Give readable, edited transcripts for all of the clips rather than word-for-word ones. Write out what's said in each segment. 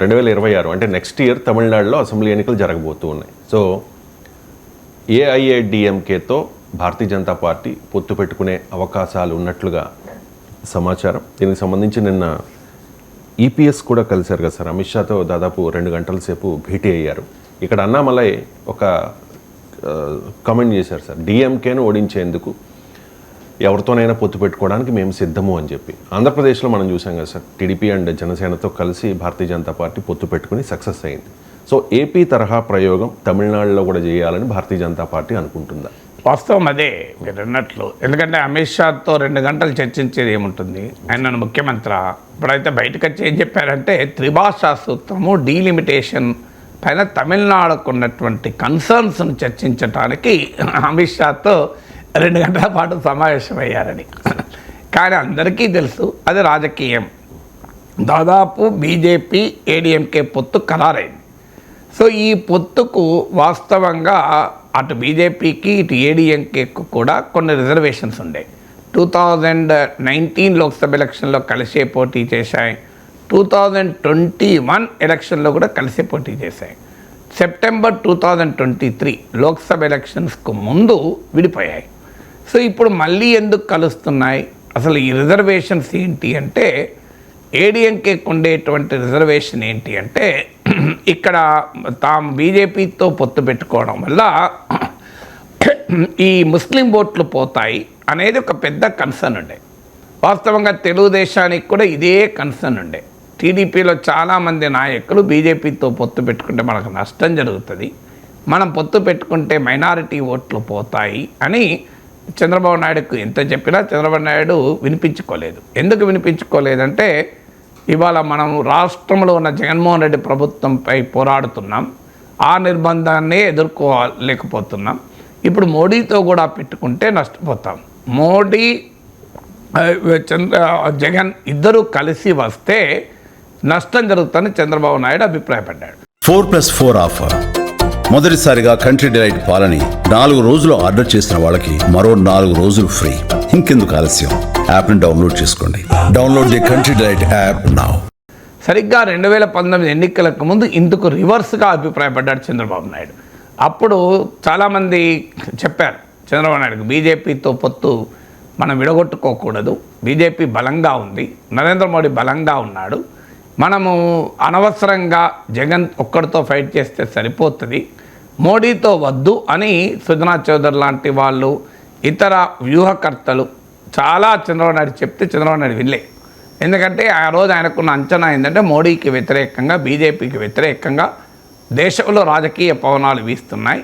2026 అంటే next year తమిళనాడులో assembly ఎన్నికలు జరగబోతూ ఉన్నాయి. సో ఏఐఏడిఎంకేతో భారతీయ జనతా పార్టీ పొత్తు పెట్టుకునే అవకాశాలు ఉన్నట్లుగా సమాచారం. దీనికి సంబంధించి నిన్న ఈపీఎస్ కూడా కలిశారు కదా సార్, అమిత్ షాతో దాదాపు 2 గంటల సేపు భేటీ అయ్యారు. ఇక్కడ అన్నామలై ఒక కామెంట్ చేశారు సార్, డిఎంకేను ఓడించేందుకు ఎవరితోనైనా పొత్తు పెట్టుకోవడానికి మేము సిద్ధము అని చెప్పి. ఆంధ్రప్రదేశ్లో మనం చూసాం కదా సార్, టీడీపీ అండ్ జనసేనతో కలిసి భారతీయ జనతా పార్టీ పొత్తు పెట్టుకుని సక్సెస్ అయింది. సో ఏపీ తరహా ప్రయోగం తమిళనాడులో కూడా చేయాలని భారతీయ జనతా పార్టీ అనుకుంటుందా? వాస్తవం అదే మీరు అన్నట్లు. ఎందుకంటే అమిత్ షాతో 2 గంటలు చర్చించేది ఏముంటుంది, ఆయన ముఖ్యమంత్రి. ఇప్పుడైతే బయటకు వచ్చి ఏం చెప్పారంటే త్రిభాషా సూత్రము డీలిమిటేషన్ పైన తమిళనాడుకు ఉన్నటువంటి కన్సర్న్స్ను చర్చించడానికి అమిత్ షాతో 2 గంటల పాటు సమావేశమయ్యారని. కానీ అందరికీ తెలుసు అది రాజకీయం. దాదాపు బీజేపీ ఏడీఎంకే పొత్తు ఖరారైంది. సో ఈ పొత్తుకు వాస్తవంగా అటు బీజేపీకి ఇటు ఏడీఎంకేకు కూడా కొన్ని రిజర్వేషన్స్ ఉండే. 2019 లోక్సభ ఎలక్షన్లో కలిసే పోటీ చేశాయి, 2021 ఎలక్షన్లో కూడా కలిసే పోటీ చేశాయి. సెప్టెంబర్ 2023 లోక్సభ ఎలక్షన్స్కు ముందు విడిపోయాయి. సో ఇప్పుడు మళ్ళీ ఎందుకు కలుస్తున్నాయి? అసలు ఈ రిజర్వేషన్స్ ఏంటి అంటే, ఏడీఎంకేకి ఉండేటువంటి రిజర్వేషన్ ఏంటి అంటే, ఇక్కడ తాము బీజేపీతో పొత్తు పెట్టుకోవడం వల్ల ఈ ముస్లిం ఓట్లు పోతాయి అనేది ఒక పెద్ద కన్సర్న్ ఉండే. వాస్తవంగా తెలుగుదేశానికి కూడా ఇదే కన్సర్న్ ఉండే. టీడీపీలో చాలామంది నాయకులు బీజేపీతో పొత్తు పెట్టుకుంటే మనకు నష్టం జరుగుతుంది, మనం పొత్తు పెట్టుకుంటే మైనారిటీ ఓట్లు పోతాయి అని చంద్రబాబు నాయుడుకు ఎంత చెప్పినా చంద్రబాబు నాయుడు వినిపించుకోలేదు. ఎందుకు వినిపించుకోలేదంటే, ఇవాళ మనం రాష్ట్రంలో ఉన్న జగన్మోహన్ రెడ్డి ప్రభుత్వంపై పోరాడుతున్నాం, ఆ నిర్బంధాన్నే ఎదుర్కోలేకపోతున్నాం. ఇప్పుడు మోడీతో కూడా పెట్టుకుంటే నష్టపోతాం. మోడీ జగన్ ఇద్దరు కలిసి వస్తే నష్టం జరుగుతుందని చంద్రబాబు నాయుడు అభిప్రాయపడ్డాడు. 4+4 ఆఫర్. మొదటిసారిగా కంట్రీ డిలైట్ పాలని 4 రోజులు ఆర్డర్ చేసిన వాళ్ళకి మరో 4 రోజులు ఫ్రీ. ఇంకెందుకు ఆలస్యం, యాప్ని డౌన్లోడ్ చేసుకోండి. Download the country delight app now. సరిగ్గా 2019 ఎన్నికలకు ముందు ఇందుకు రివర్స్గా అభిప్రాయపడ్డాడు చంద్రబాబు నాయుడు. అప్పుడు చాలామంది చెప్పారు చంద్రబాబు నాయుడుకు, బీజేపీతో పొత్తు మనం విడగొట్టుకోకూడదు, బీజేపీ బలంగా ఉంది, నరేంద్ర మోడీ బలంగా ఉన్నాడు, మనము అనవసరంగా జగన్ ఒక్కడితో ఫైట్ చేస్తే సరిపోతుంది, మోడీతో వద్దు అని సుజనా చౌదరి లాంటి వాళ్ళు, ఇతర వ్యూహకర్తలు చాలా చంద్రబాబు నాయుడు చెప్తే చంద్రబాబు నాయుడు వినలే. ఎందుకంటే ఆ రోజు ఆయనకున్న అంచనా ఏంటంటే, మోడీకి వ్యతిరేకంగా బీజేపీకి వ్యతిరేకంగా దేశంలో రాజకీయ పవనాలు వీస్తున్నాయి,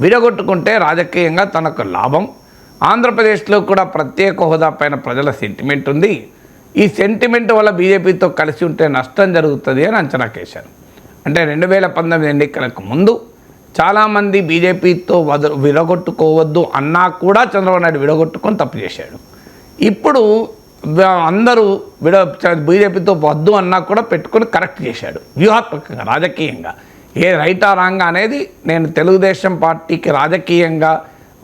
విడగొట్టుకుంటే రాజకీయంగా తనకు లాభం, ఆంధ్రప్రదేశ్లో కూడా ప్రత్యేక హోదా పైన ప్రజల సెంటిమెంట్ ఉంది, ఈ సెంటిమెంట్ వల్ల బీజేపీతో కలిసి ఉంటే నష్టం జరుగుతుంది అని అంచనాకేశారు. అంటే 2019 ఎన్నికలకు ముందు చాలామంది బీజేపీతో విడగొట్టుకోవద్దు అన్నా కూడా చంద్రబాబు నాయుడు విడగొట్టుకొని తప్పు చేశాడు. ఇప్పుడు అందరూ బీజేపీతో వద్దు అన్నా కూడా పెట్టుకొని కరెక్ట్ చేశాడు వ్యూహాత్మకంగా, రాజకీయంగా. ఏ రైటా రాంగ్ అనేది నేను తెలుగుదేశం పార్టీకి రాజకీయంగా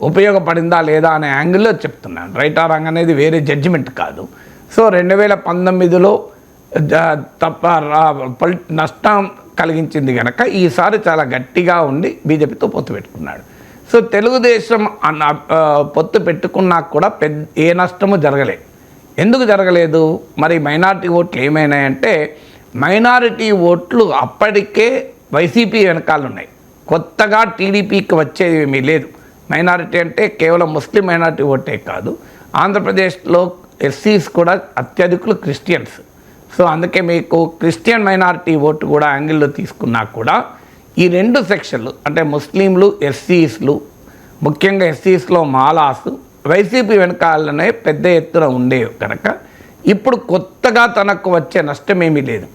ఉపయోగపడిందా లేదా అనే యాంగిల్లో చెప్తున్నాను. రైటా రాంగ్ అనేది వేరే జడ్జిమెంట్ కాదు. సో 2019లో నష్టం కలిగించింది కనుక ఈసారి చాలా గట్టిగా ఉండి బీజేపీతో పొత్తు పెట్టుకున్నాడు. సో తెలుగుదేశం పొత్తు పెట్టుకున్నా కూడా ఏ నష్టము జరగలేదు. ఎందుకు జరగలేదు? మరి మైనారిటీ ఓట్లు ఏమైనాయంటే, మైనారిటీ ఓట్లు అప్పటికే వైసీపీ వెనకాల ఉన్నాయి, కొత్తగా టీడీపీకి వచ్చేది ఏమీ లేదు. మైనారిటీ అంటే కేవలం ముస్లిం మైనారిటీ ఓటే కాదు, ఆంధ్రప్రదేశ్లో ఎస్సీస్ కూడా అత్యధికులు క్రిస్టియన్స్. సో అందుకే మీకు క్రిస్టియన్ మైనారిటీ ఓటు కూడా యాంగిల్లో తీసుకున్నా కూడా ఈ 2 సెక్షన్లు అంటే ముస్లింలు, ఎస్సీస్లు, ముఖ్యంగా ఎస్సీస్లో మాలాస్ వైసీపీ వెనకాలనే పెద్ద ఎత్తున ఉండేవి కనుక ఇప్పుడు కొత్తగా తనకు వచ్చే నష్టం ఏమీ లేదు.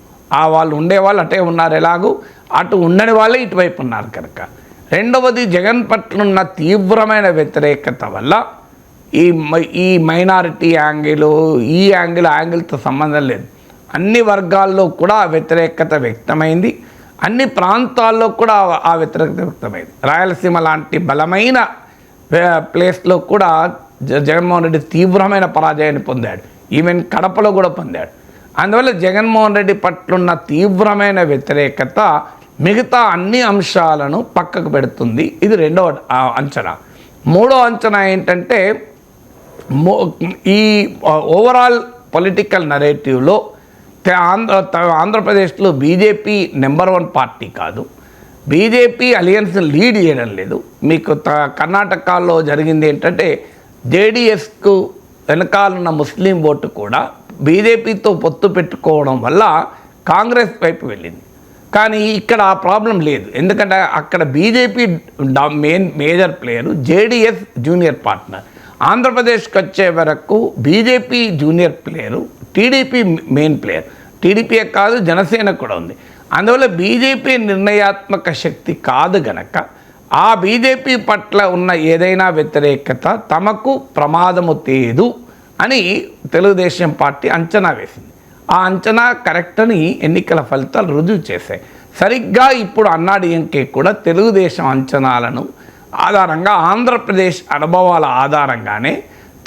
వాళ్ళు ఉండేవాళ్ళు అటే ఉన్నారు, ఎలాగూ అటు ఉండని వాళ్ళే ఇటువైపు ఉన్నారు కనుక. రెండవది, జగన్ పట్లున్న తీవ్రమైన వ్యతిరేకత వల్ల ఈ మైనారిటీ యాంగిల్తో సంబంధం లేదు, అన్ని వర్గాల్లో కూడా ఆ వ్యతిరేకత వ్యక్తమైంది, అన్ని ప్రాంతాల్లో కూడా ఆ వ్యతిరేకత వ్యక్తమైంది. రాయలసీమ లాంటి బలమైన ప్లేస్లో కూడా జగన్మోహన్ రెడ్డి తీవ్రమైన పరాజయాన్ని పొందాడు, ఈవెన్ కడపలో కూడా పొందాడు. అందువల్ల జగన్మోహన్ రెడ్డి పట్లున్న తీవ్రమైన వ్యతిరేకత మిగతా అన్ని అంశాలను పక్కకు పెడుతుంది. ఇది రెండవ అంచనా. మూడో అంచనా ఏంటంటే ఈ ఓవరాల్ పొలిటికల్ నరేటివ్లో ఆంధ్రప్రదేశ్లో బీజేపీ నెంబర్ 1 పార్టీ కాదు. బీజేపీ అలియన్స్ లీడ్ చేయడం లేదు. మీకు కర్ణాటకలో జరిగింది ఏంటంటే జేడీఎస్కు వెనకాలన్న ముస్లిం ఓటు కూడా బీజేపీతో పొత్తు పెట్టుకోవడం వల్ల కాంగ్రెస్ వైపు వెళ్ళింది. కానీ ఇక్కడ ఆ ప్రాబ్లం లేదు. ఎందుకంటే అక్కడ BJP major player, JDS junior partner. ఆంధ్రప్రదేశ్కి వచ్చే వరకు BJP junior player, TDP main player. TDP కాదు, జనసేన కూడా ఉంది. అందువల్ల బీజేపీ నిర్ణయాత్మక శక్తి కాదు గనక ఆ బీజేపీ పట్ల ఉన్న ఏదైనా వ్యతిరేకత తమకు ప్రమాదము తేదు అని తెలుగుదేశం పార్టీ అంచనా వేసింది. ఆ అంచనా కరెక్ట్ అని ఎన్నికల ఫలితాలు రుజువు చేశాయి. సరిగ్గా ఇప్పుడు అన్నాడీఎంకే కూడా తెలుగుదేశం అంచనాలను ఆధారంగా, ఆంధ్రప్రదేశ్ అనుభవాల ఆధారంగానే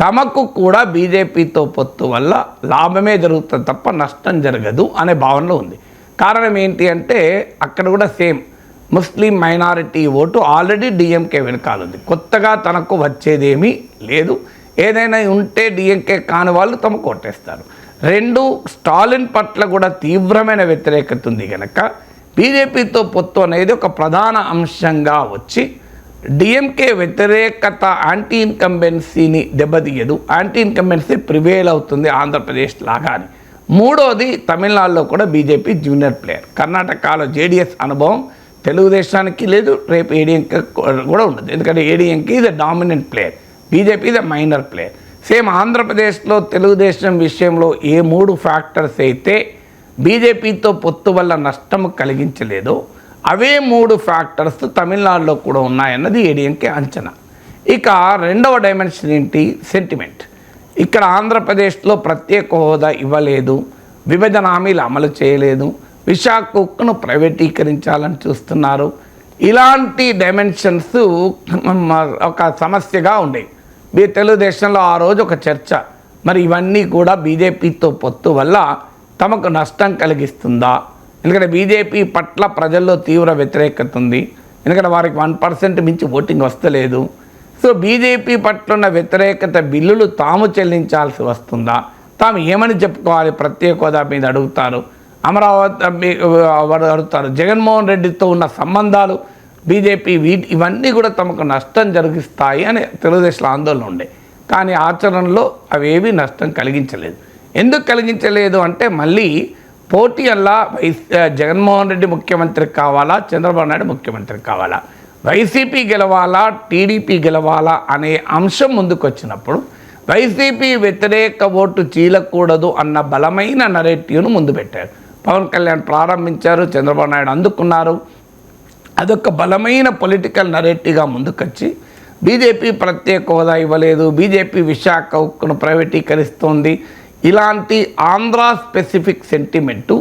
తమకు కూడా బీజేపీతో పొత్తు వల్ల లాభమే జరుగుతుంది తప్ప నష్టం జరగదు అనే భావనలో ఉంది. కారణం ఏంటి అంటే అక్కడ కూడా సేమ్ ముస్లిం మైనారిటీ ఓటు ఆల్రెడీ డిఎంకే వెనకాలుంది. కొత్తగా తనకు వచ్చేదేమీ లేదు. ఏదైనా ఉంటే డిఎంకే కాని వాళ్ళు తమకు ఓటేస్తారు. 2, స్టాలిన్ పట్ల కూడా తీవ్రమైన వ్యతిరేకత ఉంది కనుక బీజేపీతో పొత్తు అనేది ఒక ప్రధాన అంశంగా వచ్చి డిఎంకే వ్యతిరేకత యాంటీ ఇన్కంబెన్సీని దెబ్బతీయదు. యాంటీ ఇన్కంబెన్సీ ప్రివేల్ అవుతుంది ఆంధ్రప్రదేశ్ లాగాని. మూడోది, తమిళనాడులో కూడా బీజేపీ జూనియర్ ప్లేయర్. కర్ణాటకలో జేడీఎస్ అనుభవం తెలుగుదేశానికి లేదు, రేపు ఏడీఎంకే కూడా ఉండదు. ఎందుకంటే ఏడీఎంకే ఇది డామినెంట్ ప్లేయర్, బీజేపీ ఇది మైనర్ ప్లేయర్. సేమ్ ఆంధ్రప్రదేశ్లో తెలుగుదేశం విషయంలో ఏ 3 ఫ్యాక్టర్స్ అయితే బీజేపీతో పొత్తు వల్ల నష్టం కలిగించలేదో అవే 3 ఫ్యాక్టర్స్ తమిళనాడులో కూడా ఉన్నాయన్నది ఏడీఎంకే అంచనా. ఇక రెండవ డైమెన్షన్ ఏంటి? సెంటిమెంట్. ఇక్కడ ఆంధ్రప్రదేశ్లో ప్రత్యేక హోదా ఇవ్వలేదు, విభజన హామీలు అమలు చేయలేదు, విశాఖ ఉక్కును ప్రైవేటీకరించాలని చూస్తున్నారు. ఇలాంటి డైమెన్షన్స్ ఒక సమస్యగా ఉండేవి. తెలుగుదేశంలో ఆ రోజు ఒక చర్చ, మరి ఇవన్నీ కూడా బీజేపీతో పొత్తు వల్ల తమకు నష్టం కలిగిస్తుందా? ఎందుకంటే బీజేపీ పట్ల ప్రజల్లో తీవ్ర వ్యతిరేకత ఉంది. ఎందుకంటే వారికి 1% మించి ఓటింగ్ వస్తలేదు. సో బీజేపీ పట్ల ఉన్న వ్యతిరేకత బిల్లులు తాము చెల్లించాల్సి వస్తుందా? తాము ఏమని చెప్పుకోవాలి? ప్రత్యేక హోదా మీద అడుగుతారు, అమరావతి అడుగుతారు, జగన్మోహన్ రెడ్డితో ఉన్న సంబంధాలు బీజేపీ ఇవన్నీ కూడా తమకు నష్టం జరిగిస్తాయి అని తెలుగుదేశంలో ఆందోళన ఉండే. కానీ ఆచరణలో అవేవి నష్టం కలిగించలేదు. ఎందుకు కలిగించలేదు అంటే మళ్ళీ పోటీ అలా జగన్మోహన్ రెడ్డి ముఖ్యమంత్రి కావాలా, చంద్రబాబు నాయుడు ముఖ్యమంత్రి కావాలా, వైసీపీ గెలవాలా, టీడీపీ గెలవాలా అనే అంశం ముందుకు వచ్చినప్పుడు వైసీపీ వ్యతిరేక ఓటు చీలకూడదు అన్న బలమైన నరేటివ్ను ముందు పెట్టారు. పవన్ కళ్యాణ్ ప్రారంభించారు, చంద్రబాబు నాయుడు అందుకున్నారు. అదొక బలమైన పొలిటికల్ నరేటివ్గా ముందుకొచ్చి బీజేపీ ప్రత్యేక హోదా ఇవ్వలేదు, బీజేపీ విశాఖ ఉక్కును ప్రైవేటీకరిస్తోంది, ఇలాంటి ఆంధ్ర స్పెసిఫిక్ సెంటిమెంటు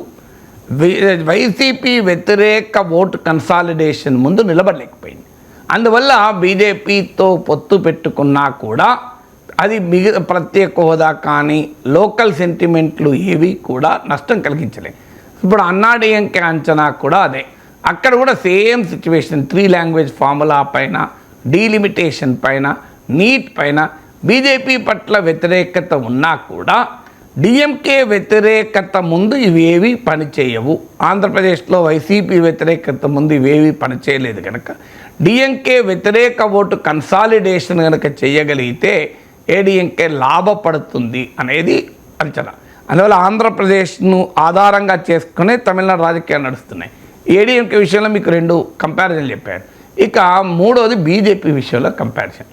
వైసీపీ వ్యతిరేక ఓటు కన్సాలిడేషన్ ముందు నిలబడలేకపోయింది. అందువల్ల బీజేపీతో పొత్తు పెట్టుకున్నా కూడా అది ప్రత్యేక హోదా కానీ లోకల్ సెంటిమెంట్లు ఏవి కూడా నష్టం కలిగించలేదు. ఇప్పుడు అన్నాడీఎంకే అంచనా కూడా అదే. అక్కడ కూడా సేమ్ సిచ్యువేషన్, 3 లాంగ్వేజ్ ఫార్ములా పైన, డీలిమిటేషన్ పైన, నీట్ పైన బీజేపీ పట్ల వ్యతిరేకత ఉన్నా కూడా డిఎంకే వ్యతిరేకత ముందు ఇవేవి పనిచేయవు. ఆంధ్రప్రదేశ్లో వైసీపీ వ్యతిరేకత ముందు ఇవేవి పనిచేయలేదు కనుక డిఎంకే వ్యతిరేక ఓటు కన్సాలిడేషన్ కనుక చేయగలిగితే ఏడీఎంకే లాభపడుతుంది అనేది అంచనా. అందువల్ల ఆంధ్రప్రదేశ్ను ఆధారంగా చేసుకునే తమిళనాడు రాజకీయాలు నడుస్తున్నాయి. ఏడీఎంకే విషయంలో మీకు 2 కంపారిజన్ చెప్పారు. ఇక మూడోది బీజేపీ విషయంలో కంపారిజన్.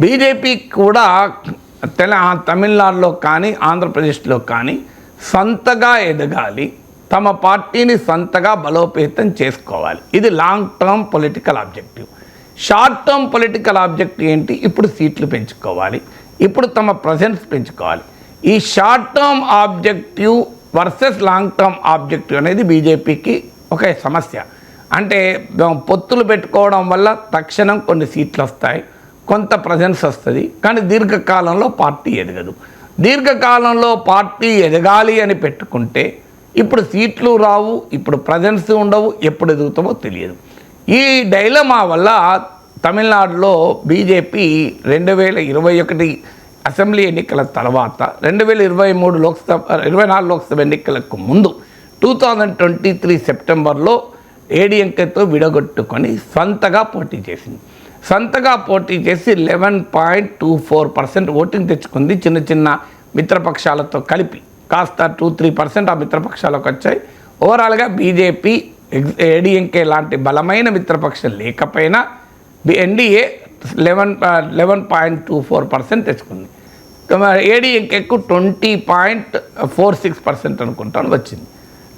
బీజేపీ కూడా తమిళనాడులో కానీ ఆంధ్రప్రదేశ్లో కానీ సొంతగా ఎదగాలి, తమ పార్టీని సొంతగా బలోపేతం చేసుకోవాలి. ఇది long term political objective. Short term political objective ఏంటి? ఇప్పుడు సీట్లు పెంచుకోవాలి, ఇప్పుడు తమ ప్రజెన్స్ పెంచుకోవాలి. ఈ short term objective versus long term objective అనేది బీజేపీకి ఒక సమస్య. అంటే పొత్తులు పెట్టుకోవడం వల్ల తక్షణం కొన్ని సీట్లు వస్తాయి, కొంత ప్రజెన్స్ వస్తుంది, కానీ దీర్ఘకాలంలో పార్టీ ఎదగదు. దీర్ఘకాలంలో పార్టీ ఎదగాలి అని పెట్టుకుంటే ఇప్పుడు సీట్లు రావు, ఇప్పుడు ప్రజెన్స్ ఉండవు, ఎప్పుడు ఎదుగుతామో తెలియదు. ఈ డైలమా వల్ల తమిళనాడులో బీజేపీ 2021 అసెంబ్లీ ఎన్నికల తర్వాత 2024 లోక్సభ ఎన్నికలకు ముందు 2023 సెప్టెంబర్లో ఏడీఎంకేతో విడగొట్టుకొని సొంతగా పోటీ చేసింది. సొంతగా పోటీ చేసి 11.24% ఓటింగ్ తెచ్చుకుంది. చిన్న చిన్న మిత్రపక్షాలతో కలిపి కాస్త 2-3% ఆ మిత్రపక్షాలకు వచ్చాయి. ఓవరాల్గా బీజేపీ ఏడీఎంకే లాంటి బలమైన మిత్రపక్షం లేకపోయినా ఎన్డీఏ 11.24% తెచ్చుకుంది. ఏడీఎంకేకు 20.46% అనుకుంటాను వచ్చింది.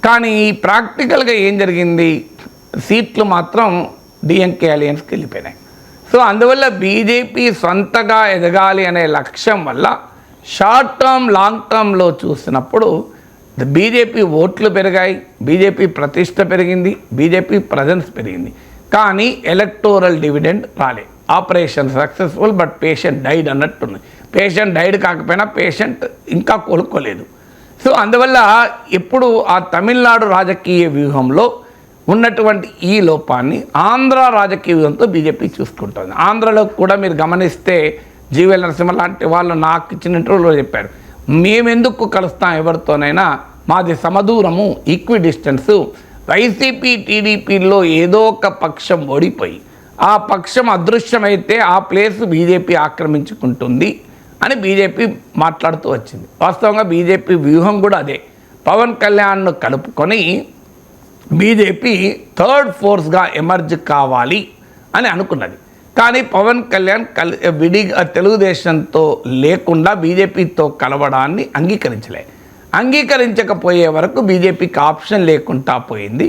కానీ ప్రాక్టికల్గా ఏం జరిగింది, సీట్లు మాత్రం డిఎంకే అలయన్స్కి వెళ్ళిపోయినాయి. సో అందువల్ల బీజేపీ సొంతగా ఎదగాలి అనే లక్ష్యం వల్ల షార్ట్ టర్మ్ లాంగ్ టర్మ్లో చూసినప్పుడు బీజేపీ ఓట్లు పెరిగాయి, బీజేపీ ప్రతిష్ట పెరిగింది, బీజేపీ ప్రజెన్స్ పెరిగింది. కానీ ఎలక్టోరల్ డివిడెండ్ రాలే. Operation successful but patient died అన్నట్టుంది. పేషెంట్ డైడ్ కాకపోయినా పేషెంట్ ఇంకా కోలుకోలేదు. సో అందువల్ల ఇప్పుడు ఆ తమిళనాడు రాజకీయ వ్యూహంలో ఉన్నటువంటి ఈ లోపాన్ని ఆంధ్ర రాజకీయ వ్యూహంతో బీజేపీ చూసుకుంటుంది. ఆంధ్రలో కూడా మీరు గమనిస్తే జీవీఎల్ నరసింహ లాంటి వాళ్ళు నాకు ఇచ్చిన ఇంటర్వ్యూలో చెప్పారు, మేమెందుకు కలుస్తాం ఎవరితోనైనా, మాది సమదూరము, ఈక్వి డిస్టెన్సు. వైసీపీ టీడీపీలో ఏదో ఒక పక్షం ఓడిపోయి ఆ పక్షం అదృశ్యమైతే ఆ ప్లేస్ బీజేపీ ఆక్రమించుకుంటుంది అని బీజేపీ మాట్లాడుతూ వచ్చింది. వాస్తవంగా బీజేపీ వ్యూహం కూడా అదే. పవన్ కళ్యాణ్ను కలుపుకొని బీజేపీ థర్డ్ ఫోర్స్గా ఎమర్జ్ కావాలి అని అనుకున్నది. కానీ పవన్ కళ్యాణ్ విడిగా తెలుగుదేశంతో లేకుండా బీజేపీతో కలవడాన్ని అంగీకరించకపోయే వరకు బీజేపీకి ఆప్షన్ లేకుండా పోయింది.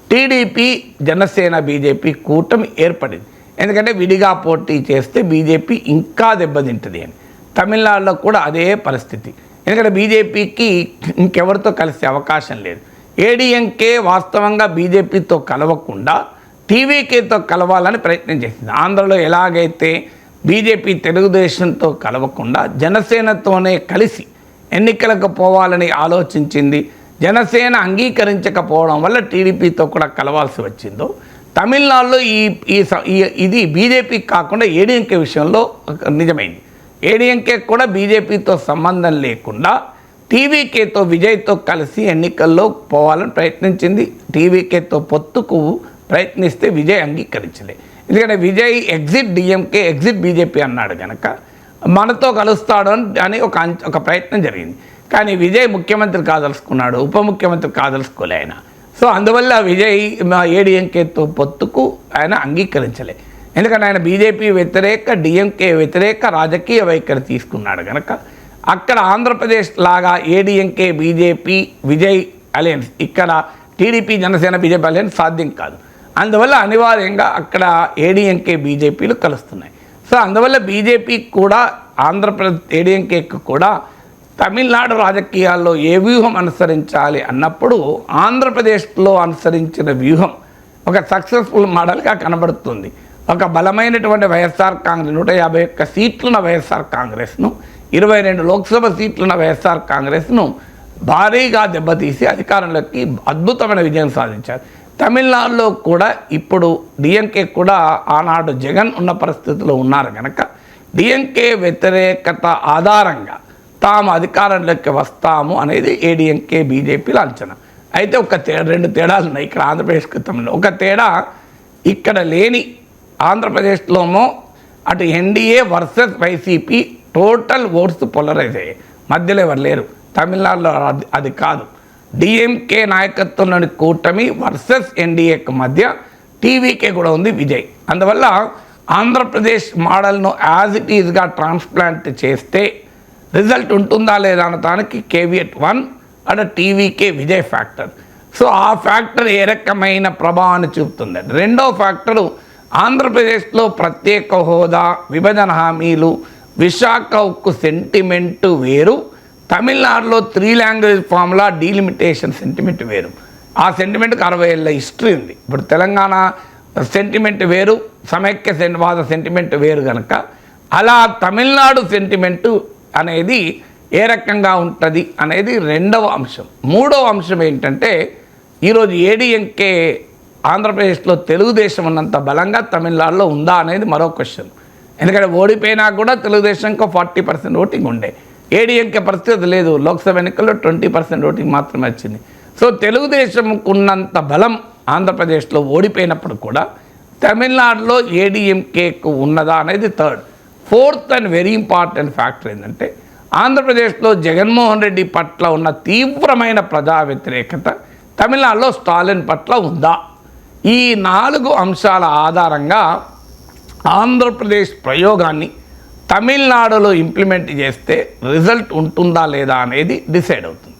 టీడీపీ జనసేన బీజేపీ కూటమి ఏర్పడింది. ఎందుకంటే విడిగా పోటీ చేస్తే బీజేపీ ఇంకా దెబ్బతింటుంది అని. తమిళనాడులో కూడా అదే పరిస్థితి. ఎందుకంటే బీజేపీకి ఇంకెవరితో కలిసే అవకాశం లేదు. ఏడీఎంకే వాస్తవంగా బీజేపీతో కలవకుండా టీవీకేతో కలవాలని ప్రయత్నం చేసింది. ఆంధ్రలో ఎలాగైతే బీజేపీ తెలుగుదేశంతో కలవకుండా జనసేనతోనే కలిసి ఎన్నికలకు పోవాలని ఆలోచించింది. జనసేన అంగీకరించకపోవడం వల్ల టీడీపీతో కూడా కలవాల్సి వచ్చిందో, తమిళనాడులో ఇది బీజేపీ కాకుండా ఏడీఎంకే విషయంలో నిజమైంది. ఏడీఎంకే కూడా బీజేపీతో సంబంధం లేకుండా టీవీకేతో విజయ్తో కలిసి ఎన్నికల్లో పోవాలని ప్రయత్నించింది. టీవీకేతో పొత్తుకు ప్రయత్నిస్తే విజయ్ అంగీకరించలే. ఎందుకంటే Vijay exit DMK exit BJP అన్నాడు కనుక మనతో కలుస్తాడు అని ఒక ప్రయత్నం జరిగింది. కానీ విజయ్ ముఖ్యమంత్రి కాదలుచుకున్నాడు, ఉప ముఖ్యమంత్రి కాదలుచుకోలే ఆయన. సో అందువల్ల విజయ్ ఏడీఎంకేతో పొత్తుకు ఆయన అంగీకరించలే. ఎందుకంటే ఆయన బీజేపీ వ్యతిరేక డిఎంకే వ్యతిరేక రాజకీయ వైఖరి తీసుకున్నాడు కనుక అక్కడ ఆంధ్రప్రదేశ్ లాగా ఏడీఎంకే బీజేపీ విజయ్ అలయన్స్, ఇక్కడ టీడీపీ జనసేన బీజేపీ అలయన్స్ సాధ్యం కాదు. అందువల్ల అనివార్యంగా అక్కడ ఏడీఎంకే బీజేపీలు కలుస్తున్నాయి. సో అందువల్ల బీజేపీ కూడా ఆంధ్రప్రదేశ్ ఏడీఎంకేకి కూడా తమిళనాడు రాజకీయాల్లో ఏ వ్యూహం అనుసరించాలి అన్నప్పుడు ఆంధ్రప్రదేశ్లో అనుసరించిన వ్యూహం ఒక సక్సెస్ఫుల్ మోడల్గా కనబడుతుంది. ఒక బలమైనటువంటి వైఎస్ఆర్ కాంగ్రెస్ 151 సీట్లున్న వైఎస్ఆర్ కాంగ్రెస్ను, 22 లోక్సభ సీట్లున్న వైఎస్ఆర్ కాంగ్రెస్ను భారీగా దెబ్బతీసి అధికారంలోకి అద్భుతమైన విజయం సాధించారు. తమిళనాడులో కూడా ఇప్పుడు డిఎంకే కూడా ఆనాడు జగన్ ఉన్న పరిస్థితిలో ఉన్నారు కనుక డిఎంకే వ్యతిరేకత ఆధారంగా తాము అధికారంలోకి వస్తాము అనేది ఏడీఎంకే బీజేపీల అంచనా. అయితే రెండు తేడాలు ఉన్నాయి ఇక్కడ ఆంధ్రప్రదేశ్ క్రితంలో. ఒక తేడా ఇక్కడ లేని ఆంధ్రప్రదేశ్లోనో అటు NDA versus YCP total votes polarise అయ్యాయి, మధ్యలో ఎవరు లేరు. తమిళనాడులో అది కాదు. డిఎంకే నాయకత్వంలోని కూటమి వర్సెస్ ఎన్డీఏకి మధ్య టీవీకే కూడా ఉంది విజయ్. అందువల్ల ఆంధ్రప్రదేశ్ మోడల్ను యాజ్ ఇట్ ఈజ్గా ట్రాన్స్ప్లాంట్ చేస్తే రిజల్ట్ ఉంటుందా లేదా అనడానికి కేవియట్ 1 అంటే టీవీకే విజయ్ ఫ్యాక్టర్. సో ఆ ఫ్యాక్టర్ ఏ రకమైన ప్రభావాన్ని చూపుతుంది. రెండో ఫ్యాక్టరు ఆంధ్రప్రదేశ్లో ప్రత్యేక హోదా, విభజన హామీలు, విశాఖ ఉక్కు సెంటిమెంటు వేరు, తమిళనాడులో 3 లాంగ్వేజ్ ఫార్ములా డీలిమిటేషన్ సెంటిమెంట్ వేరు. ఆ సెంటిమెంట్కి 60 ఏళ్ళ హిస్టరీ ఉంది. ఇప్పుడు తెలంగాణ సెంటిమెంట్ వేరు, సమైక్యవాద సెంటిమెంట్ వేరు కనుక అలా తమిళనాడు సెంటిమెంటు అనేది ఏ రకంగా ఉంటుంది అనేది రెండవ అంశం. మూడవ అంశం ఏంటంటే ఈరోజు ఏడీఎంకే ఆంధ్రప్రదేశ్లో తెలుగుదేశం ఉన్నంత బలంగా తమిళనాడులో ఉందా అనేది మరో క్వశ్చన్. ఎందుకంటే ఓడిపోయినా కూడా తెలుగుదేశంకు 40% ఓటింగ్ ఉండే, ఏడీఎంకే పరిస్థితి లేదు. లోక్సభ ఎన్నికల్లో 20% ఓటింగ్ మాత్రమే వచ్చింది. సో తెలుగుదేశంకు ఉన్నంత బలం ఆంధ్రప్రదేశ్లో ఓడిపోయినప్పుడు కూడా తమిళనాడులో ఏడీఎంకేకు ఉన్నదా అనేది third. Fourth and very important factor ఏంటంటే ఆంధ్రప్రదేశ్లో జగన్మోహన్ రెడ్డి పట్ల ఉన్న తీవ్రమైన ప్రజా వ్యతిరేకత తమిళనాడులో స్టాలిన్ పట్ల ఉందా? ఈ 4 అంశాల ఆధారంగా ఆంధ్రప్రదేశ్ ప్రయోగాన్ని తమిళనాడులో ఇంప్లిమెంట్ చేస్తే రిజల్ట్ ఉంటుందా లేదా అనేది డిసైడ్ అవుతుంది.